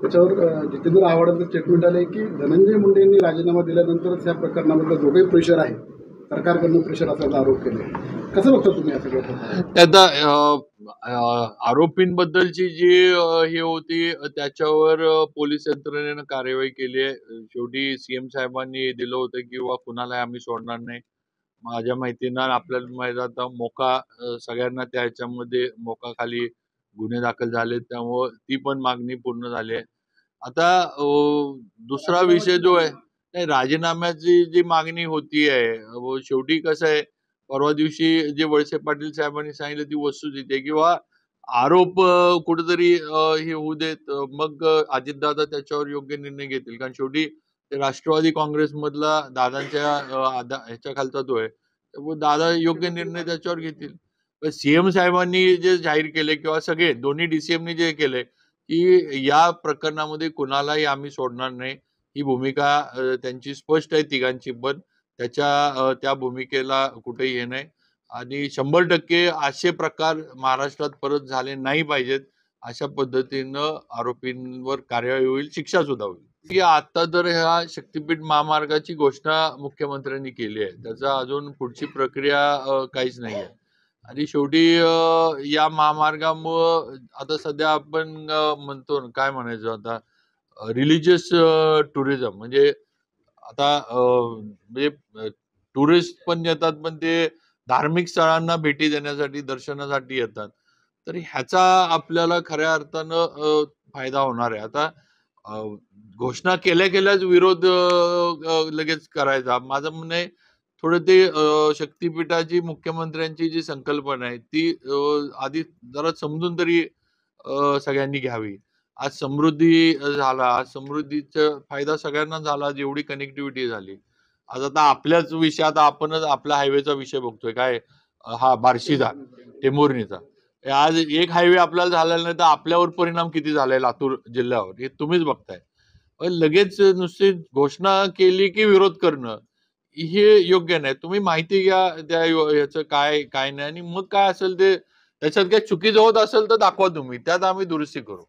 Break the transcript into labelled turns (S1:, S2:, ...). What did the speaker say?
S1: त्याच्यावर जितेंद्र आव्हाडांचं स्टेटमेंट आलंय की धनंजय मुंडे यांनी राजीनामा दिल्यानंतरच या प्रकरणामध्ये दोघे प्रेशर आहे, सरकारकडून प्रेशर असल्याचा आरोप केले. कसं बघता तुम्ही असं सगळं?
S2: आता आरोपींबद्दलची जी हे होती त्याच्यावर पोलीस यंत्रणेनं कार्यवाही केली आहे. शेवटी सीएम साहेबांनी दिलं होतं की कुणाला आम्ही सोडणार नाही. माझ्या माहितीनं आपल्याला माहित आता मोका सगळ्यांना त्या ह्याच्यामध्ये मोकाखाली गुन्हे दाखल झाले, त्यामुळं ती पण मागणी पूर्ण झाली आहे. आता दुसरा विषय जो आहे नाही, राजीनाम्याची जी मागणी होती आहे, शेवटी कसं आहे, परवा दिवशी जे वळसे पाटील साहेबांनी सांगितलं ती वस्तुस्थिती आहे किंवा आरोप कुठेतरी हे होऊ देत, मग अजितदादा त्याच्यावर योग्य निर्णय घेतील. कारण शेवटी ते राष्ट्रवादी काँग्रेसमधला दादांच्या ह्याच्या खालचा तो आहे, त्यामुळे दादा योग्य निर्णय त्याच्यावर घेतील. सीएम साहेबांनी जे जाहीर केले किंवा सगळे दोन्ही डीसीएमनी जे केले की या प्रकरणामध्ये कुणालाही आम्ही सोडणार नाही, ही भूमिका त्यांची स्पष्ट आहे तिघांची पण. त्या भूमिकेला कुठेही हे नाही आणि 100% असे प्रकार महाराष्ट्रात परत झाले नाही पाहिजेत. अशा पद्धतीनं आरोपींवर कार्यवाही होईल, शिक्षा सुद्धा होईल. की आता तर ह्या शक्तीपीठ महामार्गाची घोषणा मुख्यमंत्र्यांनी केली आहे, त्याचा अजून पुढची प्रक्रिया काहीच नाही आहे. आणि शेवटी या महामार्गामुळं आता सध्या आपण म्हणतो ना, काय म्हणायचं आता, रिलिजियस टुरिझम म्हणजे आता म्हणजे टुरिस्ट पण येतात, पण ते धार्मिक स्थळांना भेटी देण्यासाठी दर्शनासाठी येतात. तर ह्याचा आपल्याला खऱ्या अर्थानं फायदा होणार आहे. आता घोषणा केल्या केल्याच विरोध लगेच करायचा, माझं म्हणणं आहे थोडं ते शक्तीपीठाची मुख्यमंत्र्यांची जी संकल्पना आहे ती आधी जरा समजून तरी सगळ्यांनी घ्यावी. आज समृद्धी झाला, आज समृद्धीचा फायदा सगळ्यांना झाला, जेवढी कनेक्टिव्हिटी झाली. आज आता आपल्याच विषयात आपणच आपला हायवेचा विषय बघतोय, काय हा बार्शीचा टेंभुर्णीचा. आज एक हायवे आपल्याला झालेला नाही तर आपल्यावर परिणाम किती झालाय लातूर जिल्ह्यावर, हे तुम्हीच बघताय. लगेच नुसती घोषणा केली की विरोध करणं हे योग्य नाही. तुम्ही माहिती घ्या त्या ह्याचं काय काय नाही, आणि मग काय असेल ते त्याच्यात काही चुकीचं होत असेल तर दाखवा तुम्ही, त्यात आम्ही दुरुस्ती करू.